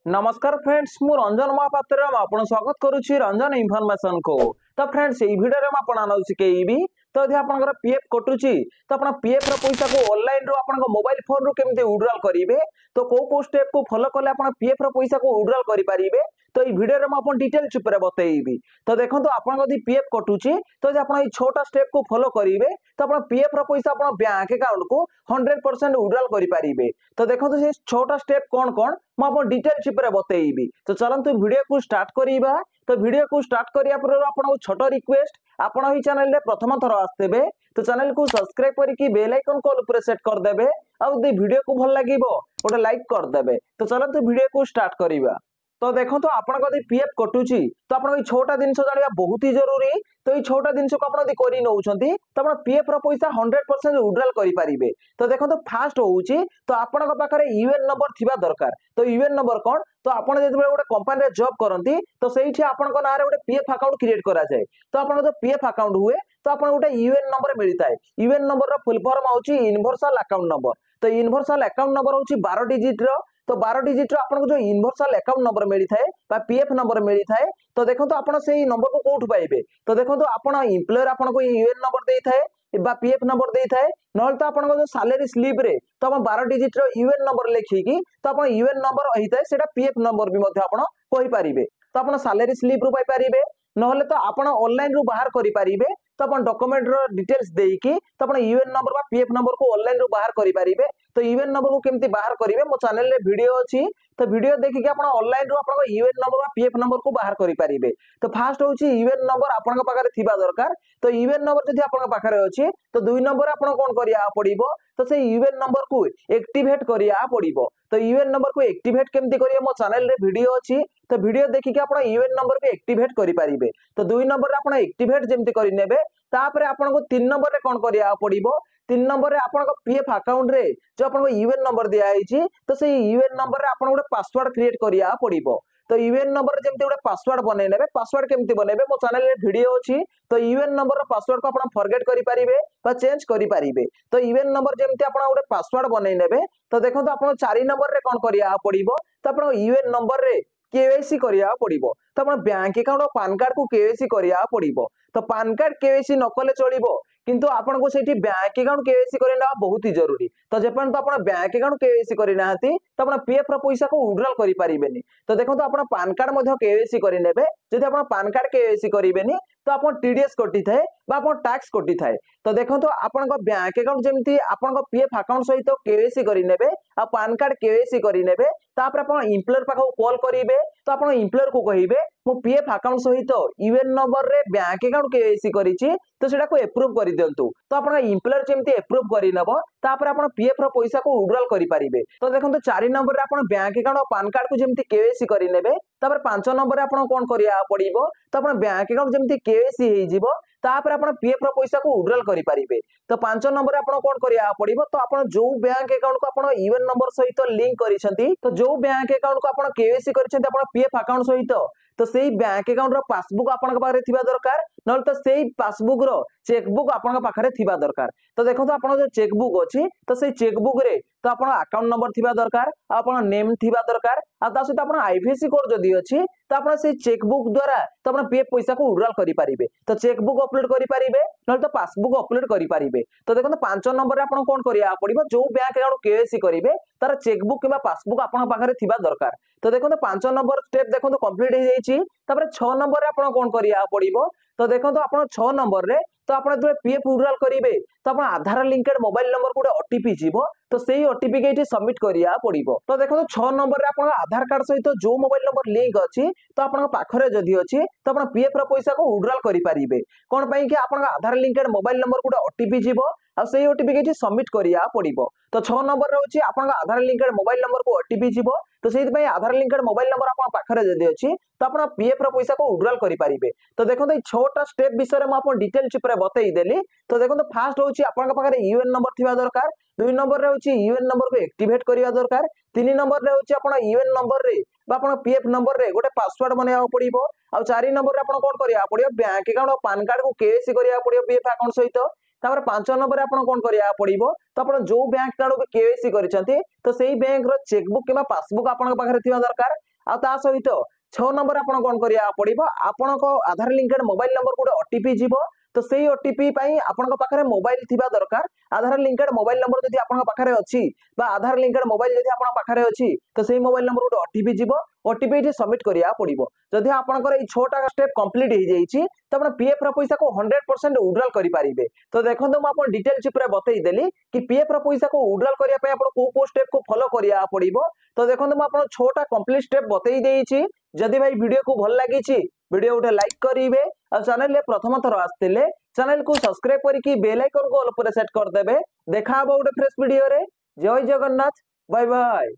नमस्कार फ्रेंड्स मु रंजन महापात्र आपन स्वागत करुच्ची रंजन इनफॉरमेशन को। तो फ्रेंड्स यही वीडियो में आपन आना शिखेबी तो यदि आपनकर पीएफ कटुची तो आपन पीएफ रो पैसा को ऑनलाइन रो आपन मोबाइल फोन रो केमते विड्रॉल करिवे तो को स्टेप को फॉलो करले आपन पीएफ रो पैसा को विड्रॉल करि परिबे। तो ये वीडियो में आपन डिटेल्स ऊपर बतैबी। तो देखंतु आपन यदि पीएफ कटुची तो यदि आपन ई छोटा स्टेप को फॉलो करिवे तो आपन पीएफ रो पैसा आपन बैंक अकाउंट को 100% विड्रॉल करि परिबे। तो देखंतु से छोटा स्टेप कोन कोन म आपन डिटेल्स ऊपर बतैबी। तो चलंतु वीडियो को स्टार्ट करिबा। तो वीडियो को स्टार्ट करिया पर आपन छोटो रिक्वेस्ट आपन ई चैनल रे प्रथम थर आस्तेबे तो चैनल को सब्सक्राइब करके बेल आइकन को ऊपर सेट कर देबे और यदि वीडियो को भल लागिवो ओटा लाइक कर देबे। तो चलंतु वीडियो को स्टार्ट करिबा। तो देखो तो आपन यदि पीएफ कटुची तो आपन ई छोटा दिन जानिबा बहुत ही जरूरी। तो ई छोटा दिन को आपन यदि करि नउछंती तो आपन पीएफ रो पैसा 100% विड्रॉल करि परिबे। तो देखो तो फास्ट होउची तो आपन पाखरे यूएन नंबर थिबा दरकार। तो यूएन नंबर कोन तो आपन जदि गोटे कंपनी रे जॉब करंती तो सेठी आपन को नारे गोटे पीएफ अकाउंट क्रिएट करा जाय। तो आपन जो पीएफ अकाउंट हुए तो आपन गोटे यूएन नंबर मिलता है। यूएन नंबर रो फुल फॉर्म होउची यूनिवर्सल अकाउंट नंबर। तो यूनिवर्सल अकाउंट नंबर होउची 12 डिजिट रो। तो 12 डिजिट रो आपन को जो यूनिवर्सल अकाउंट नंबर मिली थाए बा पीएफ नंबर मिली थाए तो देखो तो आपन सेही नंबर को कोठु पाइबे। तो देखो तो आपन एम्प्लॉयर आपन को यूएन नंबर देई थाए बा पीएफ नंबर देई थाए नहल तो आपन को जो सैलरी स्लिप रे तो आपन 12 डिजिट रो यूएन नंबर लेखिकी तो आपन यूएन नंबर रही थाए सेटा पीएफ नंबर भी मध्ये आपन कहि परिबे। तो आपन सैलरी स्लिप रो पाइ परिबे नहले तो आपन ऑनलाइन रो बाहर करि परिबे। तो अपन डॉक्यूमेंट रो डिटेल्स देकी तो अपन यूएन नंबर बा पीएफ नंबर को ऑनलाइन रो बाहर करि परिबे। तो यूएन नंबर को केमती बाहर करिवे मो चैनल रे वीडियो अछि। तो वीडियो देखि के अपन ऑनलाइन रो अपन यूएन नंबर बा पीएफ नंबर को बाहर करि परिबे। तो फास्ट होछि यूएन नंबर अपन पाखरे थिबा दरकार। तो यूएन नंबर जदि अपन पाखरे अछि तो दुई नंबर अपन कोन करिया पड़िबो तो से यूएन नंबर को एक्टिवेट करिया पड़िबो। तो यूएन नंबर को एक्टिवेट केमती करिया मो चैनल रे वीडियो अछि। तो वीडियो देखि के अपन यूएन नंबर को एक्टिवेट करि परिबे। तो दुई नंबर अपन एक्टिवेट जेमती करि नेबे तापर आपन को 3 नंबर रे कोन करिया पड़िबो 3 नंबर रे आपन को पीएफ अकाउंट रे जो आपन को यूएन नंबर दिया आइछि तो से यूएन नंबर रे आपन गोटे पासवर्ड क्रिएट करिया पड़िबो। तो यूएन नंबर जेमती गोटे पासवर्ड बनै नेबे पासवर्ड केमती बनेबे मो चैनल रे वीडियो अछि। तो यूएन नंबर रो पासवर्ड को आपन फॉरगेट करि परिबे बा चेंज करि परिबे। तो यूएन नंबर जेमती आपन गोटे पासवर्ड बनै नेबे तो देखो तो आपन 4 नंबर रे कोन करिया पड़िबो तो आपन यूएन नंबर रे केवाईसी करिया पड़िबो। तो अपन बैंक अकाउंट और पैन कार्ड को केवाईसी करिया पड़िबो। तो पैन कार्ड केवाईसी न कले चलिबो किंतु आपन को सेठी बैंक अकाउंट केवाईसी करेना बहुत ही जरूरी। तो जेपन तो अपन बैंक अकाउंट केवाईसी करिनाहती तो अपन पीएफ रो पैसा को विड्रॉल करि परिबेनी। तो देखो तो अपन पैन कार्ड मध्ये केवाईसी करि नेबे जदि अपन पैन कार्ड केवाईसी करिबेनी तो अपन टीडीएस कटि थाए बा अपन टैक्स कटि थाए। तो देखो तो अपन को बैंक अकाउंट जेमती अपन को पीएफ अकाउंट सहित केवाईसी करि नेबे आ पैन कार्ड केवाईसी करि नेबे तापर अपन एम्प्लॉयर पाखो कॉल करिवे। तो अपन एम्प्लॉयर को कहिबे मो पीएफ अकाउंट सहित यूएन नंबर रे बैंक अकाउंट केवाईसी करिछि तो सेटा को अप्रूव करि दियंतु। तो अपन एम्प्लॉयर जेमती अप्रूव करि नबो तापर अपन पीएफ रो पैसा को विड्रॉल करि परिबे। तो देखंतु 4 नंबर रे अपन बैंक अकाउंट और पैन कार्ड को जेमती केवाईसी करि नेबे तापर 5 नंबर रे अपन कोन करिया पड़िबो तो अपन बैंक अकाउंट जेमती केवाईसी हेइ जिवो तापर अपन पीएफ रो पैसा को विड्रॉल करि परिबे। तो 5 नंबर रे अपन कोन करिया पड़िबो तो अपन जो बैंक अकाउंट को अपन यूएन नंबर सहित लिंक करिसंती तो जो बैंक अकाउंट को अपन केवाईसी करिसंती अपन पीएफ अकाउंट सहित तो सेही बैंक अकाउंट रो पासबुक अपन पाखरे थिबा दरकार नल तो सेही पासबुक रो चेकबुक अपन पाखरे थिबा दरकार। तो देखो तो अपन जो चेकबुक अछि तो सेही चेकबुक रे तो अपन अकाउंट नंबर थिबा दरकार अपन नेम थिबा दरकार आ ता सहित अपन आईएफएससी कोड जदी अछि तो अपन सेही चेकबुक द्वारा तो अपन पीएफ पैसा को विड्रॉल करि परिबे। तो चेकबुक अपलोड करि परिबे नल तो पासबुक अपलोड करि परिबे। तो देखो तो 5 नंबर रे अपन कोन करिया पड़िबो जो बैंक अकाउंट केवाईसी करिवे तार चेकबुक किबा पासबुक अपन पाखरे थिबा दरकार। तो देखो तो 5 नंबर स्टेप देखो तो कंप्लीट हो जाइछि। तापर 6 नंबर रे अपन कोन करिया पड़िबो तो देखो तो अपन 6 नंबर रे तो अपन जो पीएफ विड्रॉल करिवे तो अपन आधार लिंकेड मोबाइल नंबर को ओटीपी जीवो तो सेही ओटीपी के एठी सबमिट करिया पड़िबो। तो देखो तो 6 नंबर रे अपन आधार कार्ड सहित जो मोबाइल नंबर लिंक अछि तो अपन पाखरे जदी अछि तो अपन पीएफ रो पैसा को विड्रॉल करि परिबे। कोन पई कि अपन आधार लिंकेड मोबाइल नंबर को ओटीपी जीवो आ सेही ओटीपी के एठी सबमिट करिया पड़िबो। तो 6 नंबर रे अछि अपन आधार लिंकेड मोबाइल नंबर को ओटीपी जीवो तो सेहि पई आधार लिंकेड मोबाइल नंबर अपन पाखरे जदी अछि तो अपन पीएफ रो पैसा को विड्रॉल करि परिबे। तो देखो तो 6टा स्टेप विषय में अपन डिटेल्स ऊपर बतई देली। तो देखो तो फास्ट होछि अपन पाखरे यूएन नंबर थिबा दरकार 2 नंबर रे होछि यूएन नंबर को एक्टिवेट करिया दरकार 3 नंबर रे होछि अपन यूएन नंबर रे बा अपन पीएफ नंबर रे गोटे पासवर्ड बनेया पड़िबो आ 4 नंबर रे अपन कोन करिया पड़िबो बैंक अकाउंट और पैन कार्ड को केवाईसी करिया पड़िबो पीएफ अकाउंट सहित। तापर 5 नंबर रे अपन कोन करिया पड़िबो तो अपन जो बैंक कार्ड को केवाईसी करिसंती तो सेही बैंक रो चेकबुक किबा पासबुक अपन पाखरे थिबा दरकार ता सहित 6 नंबर आपण कोन करिया पड़िबो आपण को आधार लिंकेड मोबाइल नंबर को ओटीपी जीवो तो सेही ओटीपी पई आपण पाखरे मोबाइल थिबा दरकार आधार लिंकेड मोबाइल नंबर जदि आपण पाखरे अछि बा आधार लिंकेड मोबाइल जदि आपण पाखरे अछि तो सेही मोबाइल नंबर को ओटीपी जीवो ओटीपी इठी सबमिट करिया पड़िबो जदि आपनकर ई 6टा स्टेप कंप्लीट हो जाइछि तो आपण पीएफ रो पैसा को 100% विड्रॉल करि पारिबे तो देखंतु म आपण डिटेल चिप रे बतई देली कि पीएफ रो पैसा को विड्रॉल करिया पे आपण को स्टेप को फॉलो करिया पड़िबो तो देखंतु म आपण 6टा कंप्लीट स्टेप बतई देइछि जदि भाई वीडियो को भल लागिछि वीडियो उठे लाइक करिवे और चैनल ले प्रथम थर आस्तिले चैनल को सब्सक्राइब करके बेल आइकन को ऑल पर सेट कर देबे देखा हबो उठे फ्रेश वीडियो रे जय जगन्नाथ बाय बाय।